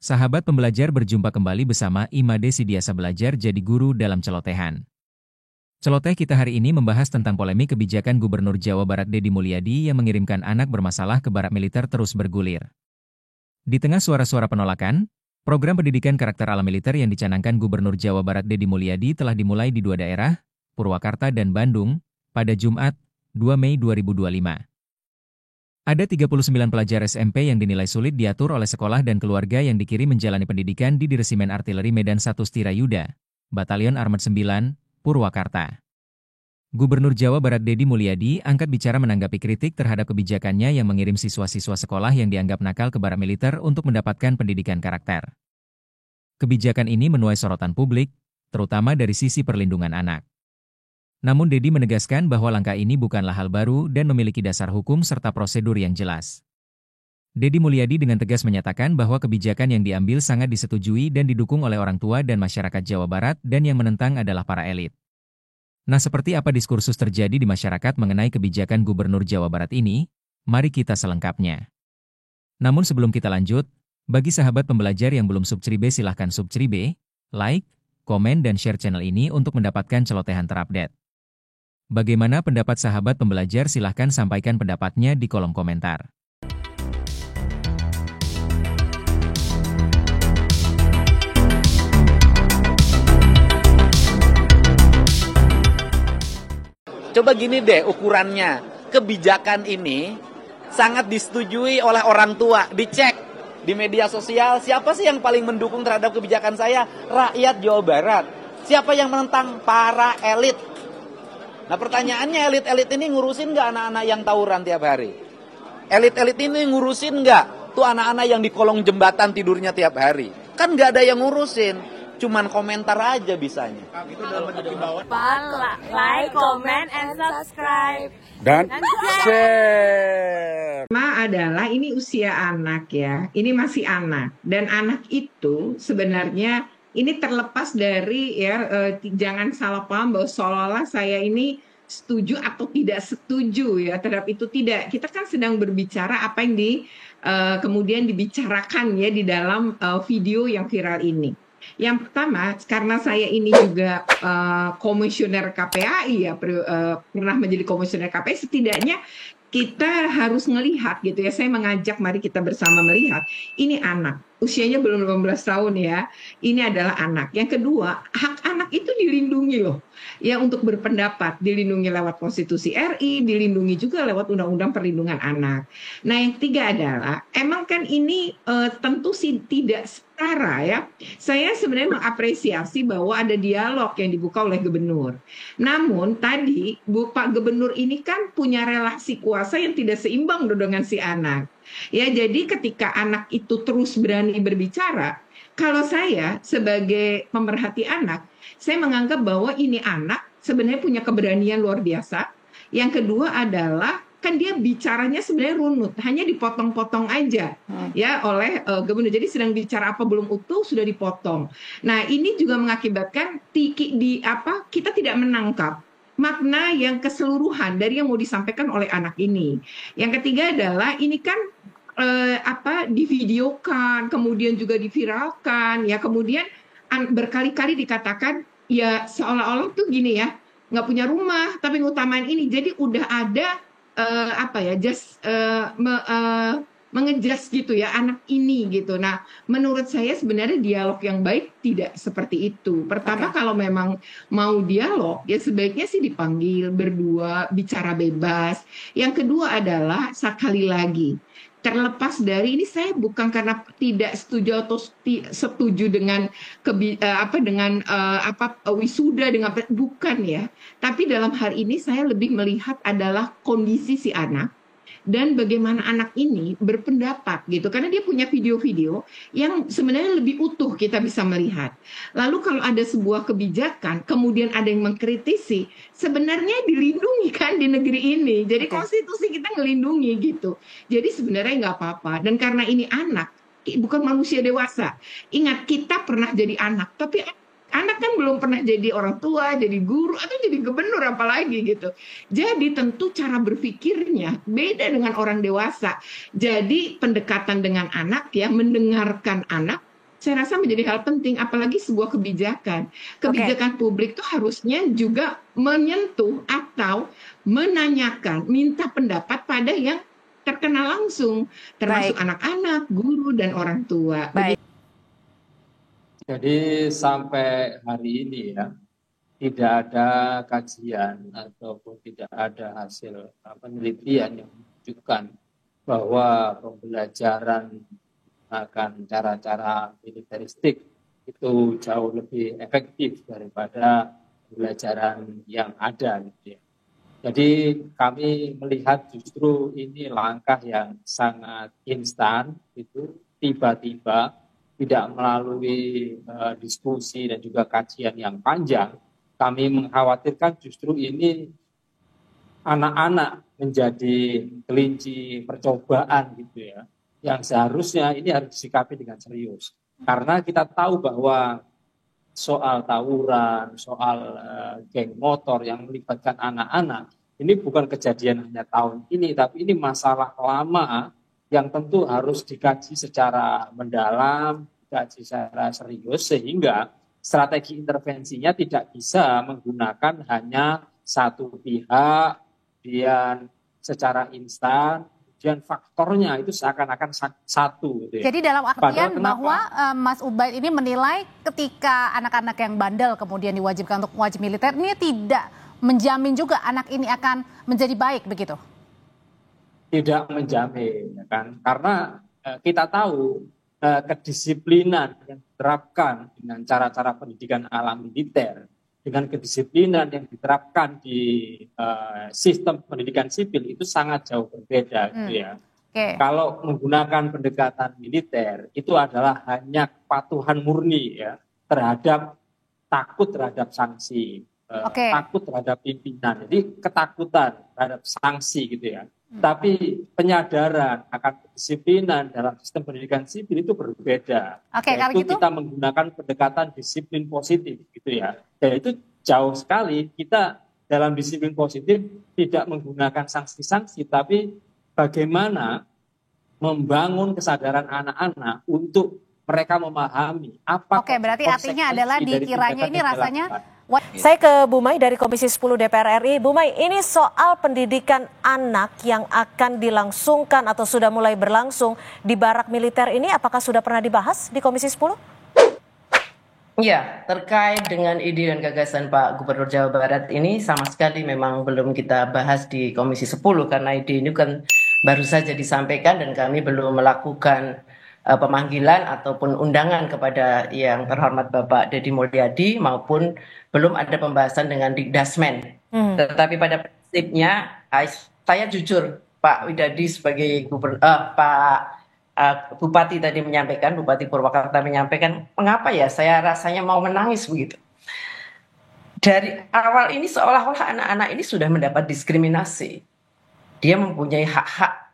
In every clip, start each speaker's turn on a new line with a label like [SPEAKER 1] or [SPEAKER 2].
[SPEAKER 1] Sahabat pembelajar berjumpa kembali bersama Imade Sidiasa Belajar Jadi Guru dalam Celotehan. Celoteh kita hari ini membahas tentang polemik kebijakan Gubernur Jawa Barat Deddy Mulyadi yang mengirimkan anak bermasalah ke barak militer terus bergulir. Di tengah suara-suara penolakan, program pendidikan karakter ala militer yang dicanangkan Gubernur Jawa Barat Deddy Mulyadi telah dimulai di dua daerah, Purwakarta dan Bandung, pada Jumat, 2 Mei 2025. Ada 39 pelajar SMP yang dinilai sulit diatur oleh sekolah dan keluarga yang dikirim menjalani pendidikan di Diresimen Artileri Medan 1 Stirayuda, Batalion Armet 9, Purwakarta. Gubernur Jawa Barat Deddy Mulyadi angkat bicara menanggapi kritik terhadap kebijakannya yang mengirim siswa-siswa sekolah yang dianggap nakal ke barak militer untuk mendapatkan pendidikan karakter. Kebijakan ini menuai sorotan publik, terutama dari sisi perlindungan anak. Namun Deddy menegaskan bahwa langkah ini bukanlah hal baru dan memiliki dasar hukum serta prosedur yang jelas. Deddy Mulyadi dengan tegas menyatakan bahwa kebijakan yang diambil sangat disetujui dan didukung oleh orang tua dan masyarakat Jawa Barat dan yang menentang adalah para elit. Nah, seperti apa diskursus terjadi di masyarakat mengenai kebijakan Gubernur Jawa Barat ini? Mari kita selengkapnya. Namun sebelum kita lanjut, bagi sahabat pembelajar yang belum subscribe silahkan subscribe, like, komen dan share channel ini untuk mendapatkan celotehan terupdate. Bagaimana pendapat sahabat pembelajar? Silahkan sampaikan pendapatnya di kolom komentar.
[SPEAKER 2] Coba gini deh ukurannya, kebijakan ini sangat disetujui oleh orang tua, dicek di media sosial, siapa sih yang paling mendukung terhadap kebijakan saya? Rakyat Jawa Barat. Siapa yang menentang? Para elit. Nah pertanyaannya, elit-elit ini ngurusin nggak anak-anak yang tawuran tiap hari? Elit-elit ini ngurusin nggak tuh anak-anak yang di kolong jembatan tidurnya tiap hari? Kan nggak ada yang ngurusin, cuman komentar aja bisanya.
[SPEAKER 3] Like, comment, and subscribe.
[SPEAKER 4] Dan share.
[SPEAKER 5] Adalah ini usia anak ya, ini masih anak. Dan anak itu sebenarnya ini terlepas dari jangan salah paham bahwa seolah-olah saya ini setuju atau tidak setuju ya terhadap itu, tidak. Kita kan sedang berbicara apa yang kemudian dibicarakan ya di dalam video yang viral ini. Yang pertama, karena saya ini juga komisioner KPAI ya, pernah menjadi komisioner KPAI, setidaknya kita harus melihat gitu ya. Saya mengajak mari kita bersama melihat ini anak. Usianya belum 18 tahun ya. Ini adalah anak. Yang kedua, hak anak itu dilindungi loh. Ya untuk berpendapat, dilindungi lewat Konstitusi RI, dilindungi juga lewat Undang-Undang Perlindungan Anak. Nah yang ketiga adalah, emang kan ini tentu sih tidak setara ya. Saya sebenarnya mengapresiasi bahwa ada dialog yang dibuka oleh gubernur. Namun tadi Pak Gubernur ini kan punya relasi kuasa yang tidak seimbang dengan si anak. Ya jadi ketika anak itu terus berani berbicara, kalau saya sebagai pemerhati anak, saya menganggap bahwa ini anak sebenarnya punya keberanian luar biasa. Yang kedua adalah kan dia bicaranya sebenarnya runut, hanya dipotong-potong aja ya oleh gubernur. Jadi sedang bicara apa belum utuh sudah dipotong. Nah ini juga mengakibatkan kita tidak menangkap makna yang keseluruhan dari yang mau disampaikan oleh anak ini. Yang ketiga adalah ini kan divideokan, kemudian juga diviralkan, ya kemudian berkali-kali dikatakan ya seolah-olah tuh gini ya, nggak punya rumah tapi ngutamain ini. Jadi udah ada mengejas gitu ya anak ini gitu. Nah menurut saya sebenarnya dialog yang baik tidak seperti itu. Pertama kalau memang mau dialog ya sebaiknya sih dipanggil berdua, bicara bebas. Yang kedua adalah sekali lagi, terlepas dari ini saya bukan karena tidak setuju atau setuju dengan wisuda dengan bukan ya. Tapi dalam hal ini saya lebih melihat adalah kondisi si anak dan bagaimana anak ini berpendapat gitu, karena dia punya video-video yang sebenarnya lebih utuh kita bisa melihat. Lalu kalau ada sebuah kebijakan kemudian ada yang mengkritisi, sebenarnya dilindungi kan di negeri ini. Jadi konstitusi kita ngelindungi gitu. Jadi sebenarnya nggak apa-apa. Dan karena ini anak, bukan manusia dewasa. Ingat kita pernah jadi anak, tapi anak kan belum pernah jadi orang tua, jadi guru, atau jadi gubernur apalagi gitu. Jadi tentu cara berpikirnya beda dengan orang dewasa. Jadi pendekatan dengan anak ya, mendengarkan anak, saya rasa menjadi hal penting, apalagi sebuah kebijakan. Kebijakan publik itu harusnya juga menyentuh atau menanyakan, minta pendapat pada yang terkena langsung, termasuk anak-anak, guru, dan orang tua.
[SPEAKER 3] Baik.
[SPEAKER 4] Jadi sampai hari ini ya, tidak ada kajian ataupun tidak ada hasil penelitian yang menunjukkan bahwa pembelajaran akan cara-cara militeristik itu jauh lebih efektif daripada pembelajaran yang ada gitu ya. Jadi kami melihat justru ini langkah yang sangat instan, itu tiba-tiba, tidak melalui diskusi dan juga kajian yang panjang. Kami mengkhawatirkan justru ini anak-anak menjadi kelinci percobaan gitu ya, yang seharusnya ini harus disikapi dengan serius. Karena kita tahu bahwa soal tawuran, soal geng motor yang melibatkan anak-anak, ini bukan kejadian hanya tahun ini, tapi ini masalah lama yang tentu harus dikaji secara mendalam, dikaji secara serius, sehingga strategi intervensinya tidak bisa menggunakan hanya satu pihak, kemudian secara instan, kemudian faktornya itu seakan-akan satu. Gitu ya.
[SPEAKER 3] Jadi dalam artian bahwa Mas Ubaid ini menilai ketika anak-anak yang bandel kemudian diwajibkan untuk wajib militer, ini tidak menjamin juga anak ini akan menjadi baik begitu?
[SPEAKER 4] Tidak menjamin, ya kan? Karena kita tahu kedisiplinan yang diterapkan dengan cara-cara pendidikan ala militer, dengan kedisiplinan yang diterapkan di sistem pendidikan sipil itu sangat jauh berbeda gitu ya. Kalau menggunakan pendekatan militer itu adalah hanya kepatuhan murni ya terhadap takut terhadap sanksi, takut terhadap pimpinan. Jadi ketakutan terhadap sanksi gitu ya. Tapi penyadaran akan kedisiplinan dalam sistem pendidikan sipil itu berbeda.
[SPEAKER 3] Kalau
[SPEAKER 4] itu
[SPEAKER 3] gitu?
[SPEAKER 4] Kita menggunakan pendekatan disiplin positif gitu ya. Dan itu jauh sekali kita dalam disiplin positif tidak menggunakan sanksi-sanksi, tapi bagaimana membangun kesadaran anak-anak untuk mereka memahami apa.
[SPEAKER 3] Berarti artinya adalah dikiranya ini rasanya.
[SPEAKER 6] Saya ke Bu Mai dari Komisi 10 DPR RI. Bu Mai, ini soal pendidikan anak yang akan dilangsungkan atau sudah mulai berlangsung di barak militer ini, apakah sudah pernah dibahas di Komisi 10?
[SPEAKER 7] Ya, terkait dengan ide dan gagasan Pak Gubernur Jawa Barat ini sama sekali memang belum kita bahas di Komisi 10 karena ide ini kan baru saja disampaikan dan kami belum melakukan pemanggilan ataupun undangan kepada yang terhormat Bapak Deddy Mulyadi maupun belum ada pembahasan dengan Dikdasmen. Tetapi pada prinsipnya saya jujur Pak Widadi sebagai Bupati tadi menyampaikan, Bupati Purwakarta menyampaikan, mengapa ya saya rasanya mau menangis begitu. Dari awal ini seolah-olah anak-anak ini sudah mendapat diskriminasi. Dia mempunyai hak-hak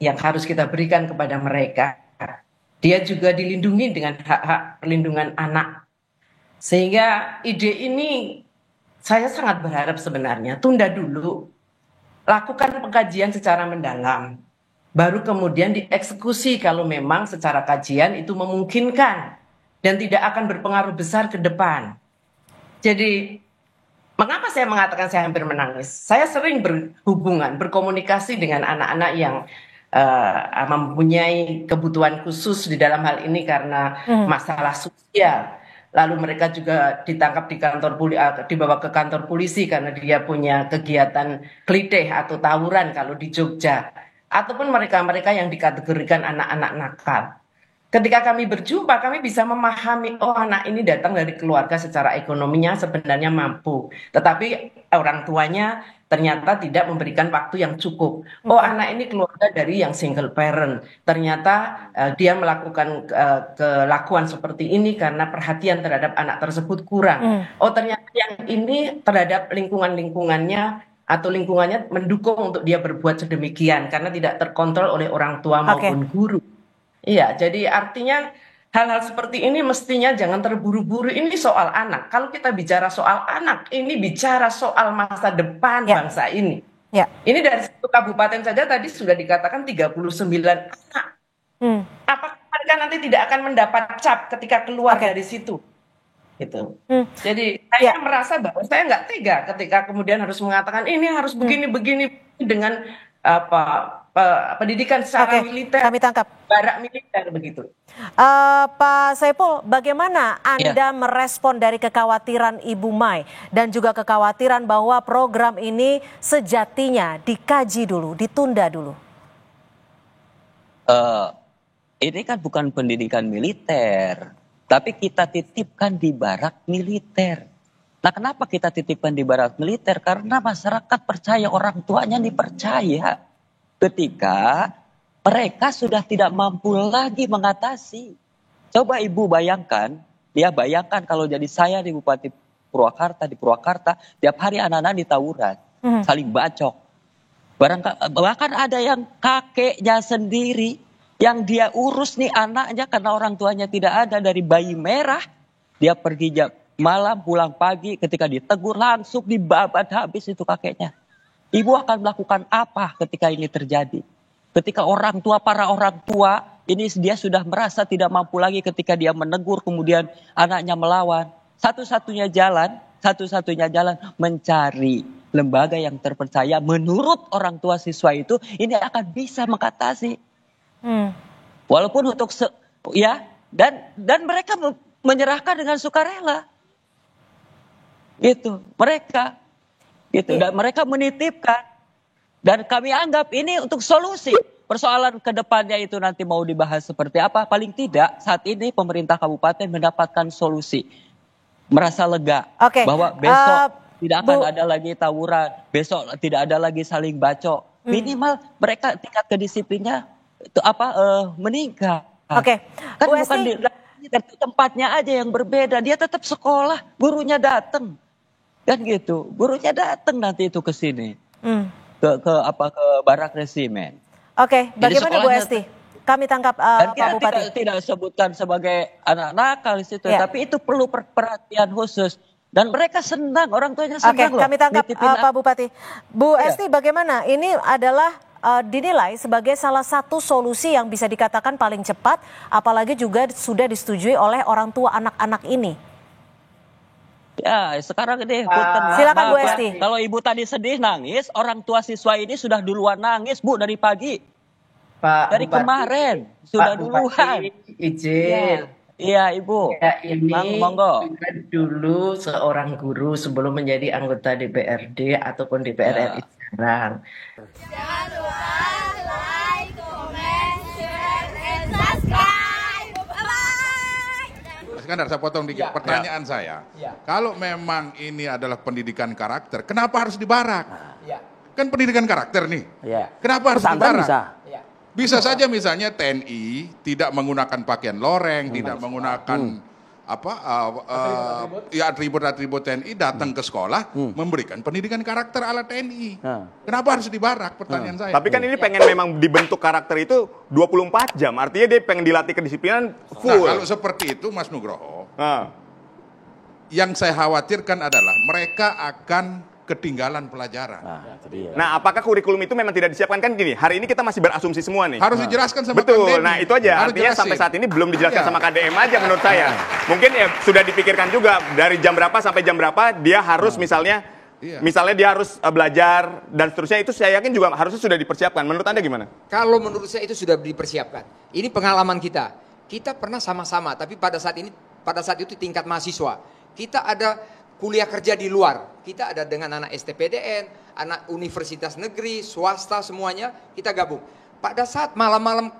[SPEAKER 7] yang harus kita berikan kepada mereka. Dia juga dilindungi dengan hak-hak perlindungan anak. Sehingga ide ini saya sangat berharap sebenarnya tunda dulu. Lakukan pengkajian secara mendalam. Baru kemudian dieksekusi kalau memang secara kajian itu memungkinkan. Dan tidak akan berpengaruh besar ke depan. Jadi mengapa saya mengatakan saya hampir menangis? Saya sering berhubungan, berkomunikasi dengan anak-anak yang mempunyai kebutuhan khusus di dalam hal ini karena masalah sosial. Lalu mereka juga ditangkap dibawa ke kantor polisi karena dia punya kegiatan klitih atau tawuran kalau di Jogja. Ataupun mereka-mereka yang dikategorikan anak-anak nakal. Ketika kami berjumpa, kami bisa memahami, oh anak ini datang dari keluarga secara ekonominya sebenarnya mampu. Tetapi orang tuanya ternyata tidak memberikan waktu yang cukup. Oh anak ini keluarga dari yang single parent. Ternyata dia melakukan kelakuan seperti ini karena perhatian terhadap anak tersebut kurang. Oh ternyata yang ini terhadap lingkungannya atau lingkungannya mendukung untuk dia berbuat sedemikian karena tidak terkontrol oleh orang tua maupun guru. Iya, jadi artinya hal-hal seperti ini mestinya jangan terburu-buru. Ini soal anak. Kalau kita bicara soal anak, ini bicara soal masa depan bangsa ini. Ini dari satu kabupaten saja tadi sudah dikatakan 39 anak. Apakah mereka mereka nanti tidak akan mendapat cap ketika keluar dari situ. Gitu. Jadi saya merasa bahwa saya nggak tega ketika kemudian harus mengatakan ini harus begini dengan pendidikan secara militer,
[SPEAKER 6] kami tangkap.
[SPEAKER 7] barak militer begitu.
[SPEAKER 6] Pak Saiful, bagaimana Anda merespon dari kekhawatiran Ibu Mai dan juga kekhawatiran bahwa program ini sejatinya dikaji dulu, ditunda dulu?
[SPEAKER 8] Ini kan bukan pendidikan militer, tapi kita titipkan di barak militer. Nah, kenapa kita titipkan di barak militer? Karena masyarakat percaya, orang tuanya dipercaya. Ketika mereka sudah tidak mampu lagi mengatasi. Coba Ibu bayangkan, bayangkan kalau jadi saya di Bupati Purwakarta, tiap hari anak-anak ditawuran, saling bacok. Bahkan ada yang kakeknya sendiri, yang dia urus nih anaknya karena orang tuanya tidak ada, dari bayi merah, dia pergi malam pulang pagi, ketika ditegur langsung dibabat habis itu kakeknya. Ibu akan melakukan apa ketika ini terjadi? Ketika para orang tua ini dia sudah merasa tidak mampu lagi ketika dia menegur kemudian anaknya melawan. Satu-satunya jalan mencari lembaga yang terpercaya menurut orang tua siswa itu, ini akan bisa mengatasi. Walaupun untuk dan mereka menyerahkan dengan sukarela. Gitu, mereka dan mereka menitipkan, dan kami anggap ini untuk solusi persoalan ke depannya itu nanti mau dibahas seperti apa. Paling tidak saat ini pemerintah kabupaten mendapatkan solusi, merasa lega bahwa besok tidak akan ada lagi tawuran, besok tidak ada lagi saling bacok, minimal mereka tingkat kedisiplinnya itu meningkat. Kan
[SPEAKER 6] Bu
[SPEAKER 8] bukan di tempatnya aja yang berbeda, dia tetap sekolah, gurunya datang. Kan gitu, gurunya datang nanti itu ke sini. Ke barak resimen.
[SPEAKER 6] Bagaimana Bu Esti? Kami tangkap Pak Bupati.
[SPEAKER 8] Tidak sebutkan sebagai anak nakal di situ, tapi itu perlu perhatian khusus. Dan mereka senang, orang tuanya senang loh.
[SPEAKER 6] Kami tangkap Pak Bupati. Bu Esti, bagaimana? Ini adalah dinilai sebagai salah satu solusi yang bisa dikatakan paling cepat, apalagi juga sudah disetujui oleh orang tua anak-anak ini.
[SPEAKER 8] Ya, sekarang ini
[SPEAKER 6] silakan Bu Esti.
[SPEAKER 8] Kalau Ibu tadi sedih nangis, orang tua siswa ini sudah duluan nangis, Bu, dari pagi. Dari Bupati, kemarin sudah duluan.
[SPEAKER 7] Izin.
[SPEAKER 8] Iya, Ibu.
[SPEAKER 7] Ya, ini
[SPEAKER 8] monggo.
[SPEAKER 7] Dulu seorang guru sebelum menjadi anggota DPRD ataupun DPR RI sekarang. Jangan lupa like, comment, share, and subscribe.
[SPEAKER 9] Bye-bye. Iskandar, saya potong dikit. Pertanyaan saya, kalau memang ini adalah pendidikan karakter, kenapa harus dibarak? Kan pendidikan karakter nih. Kenapa harus dibarak? Bisa saja misalnya TNI tidak menggunakan pakaian loreng, tidak menggunakan atribut-atribut TNI, datang ke sekolah memberikan pendidikan karakter ala TNI. Kenapa harus dibarak? Pertanyaan saya.
[SPEAKER 10] Tapi kan ini pengen memang dibentuk karakter itu 24 jam. Artinya dia pengen dilatih kedisiplinan full.
[SPEAKER 9] Nah, kalau seperti itu Mas Nugroho, yang saya khawatirkan adalah mereka akan ketinggalan pelajaran.
[SPEAKER 10] Nah, apakah kurikulum itu memang tidak disiapkan? Kan gini, hari ini kita masih berasumsi semua nih.
[SPEAKER 9] Harus dijelaskan sama
[SPEAKER 10] Betul,
[SPEAKER 9] KDM.
[SPEAKER 10] nah itu aja. Artinya sampai saat ini belum dijelaskan sama KDM aja menurut saya. Mungkin ya sudah dipikirkan juga dari jam berapa sampai jam berapa dia harus misalnya dia harus belajar dan seterusnya, itu saya yakin juga harusnya sudah dipersiapkan. Menurut Anda gimana?
[SPEAKER 11] Kalau menurut saya itu sudah dipersiapkan. Ini pengalaman kita. Kita pernah sama-sama, tapi pada saat itu tingkat mahasiswa. Kita ada kuliah kerja di luar, kita ada dengan anak STPDN, anak universitas negeri, swasta, semuanya kita gabung. Pada saat malam-malam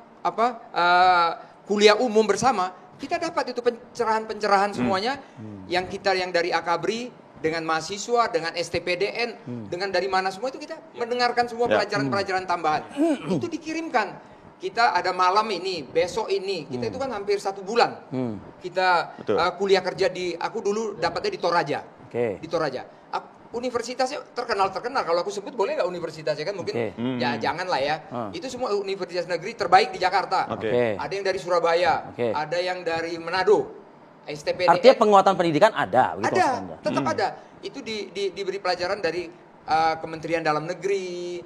[SPEAKER 11] kuliah umum bersama, kita dapat itu pencerahan-pencerahan semuanya, yang dari Akabri dengan mahasiswa, dengan STPDN, dengan dari mana semua itu kita mendengarkan semua pelajaran-pelajaran tambahan. Itu dikirimkan. Kita ada malam ini, besok ini, kita itu kan hampir 1 bulan. Kita kuliah kerja aku dulu dapatnya di Toraja. Di Toraja. Universitasnya terkenal. Kalau aku sebut boleh nggak universitasnya kan? Mungkin ya janganlah ya. Itu semua universitas negeri terbaik di Jakarta. Ada yang dari Surabaya, ada yang dari Manado. STPDN.
[SPEAKER 12] Artinya penguatan pendidikan ada.
[SPEAKER 11] Ada, tetap ada. Itu diberi pelajaran dari Kementerian Dalam Negeri,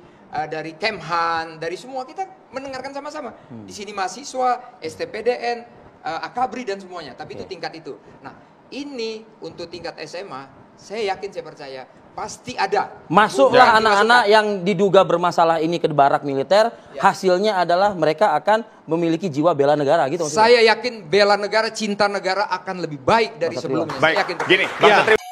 [SPEAKER 11] dari Kemhan, dari semua kita mendengarkan sama-sama. Di sini mahasiswa, STPDN, Akabri dan semuanya. Tapi itu tingkat itu. Nah, ini untuk tingkat SMA, saya yakin, saya percaya pasti ada.
[SPEAKER 12] Masuklah anak-anak yang diduga bermasalah ini ke barak militer, hasilnya adalah mereka akan memiliki jiwa bela negara gitu.
[SPEAKER 11] Saya yakin bela negara, cinta negara akan lebih baik dari sebelumnya.
[SPEAKER 10] Baik,
[SPEAKER 11] Saya yakin.
[SPEAKER 10] gini, Bang Satrio.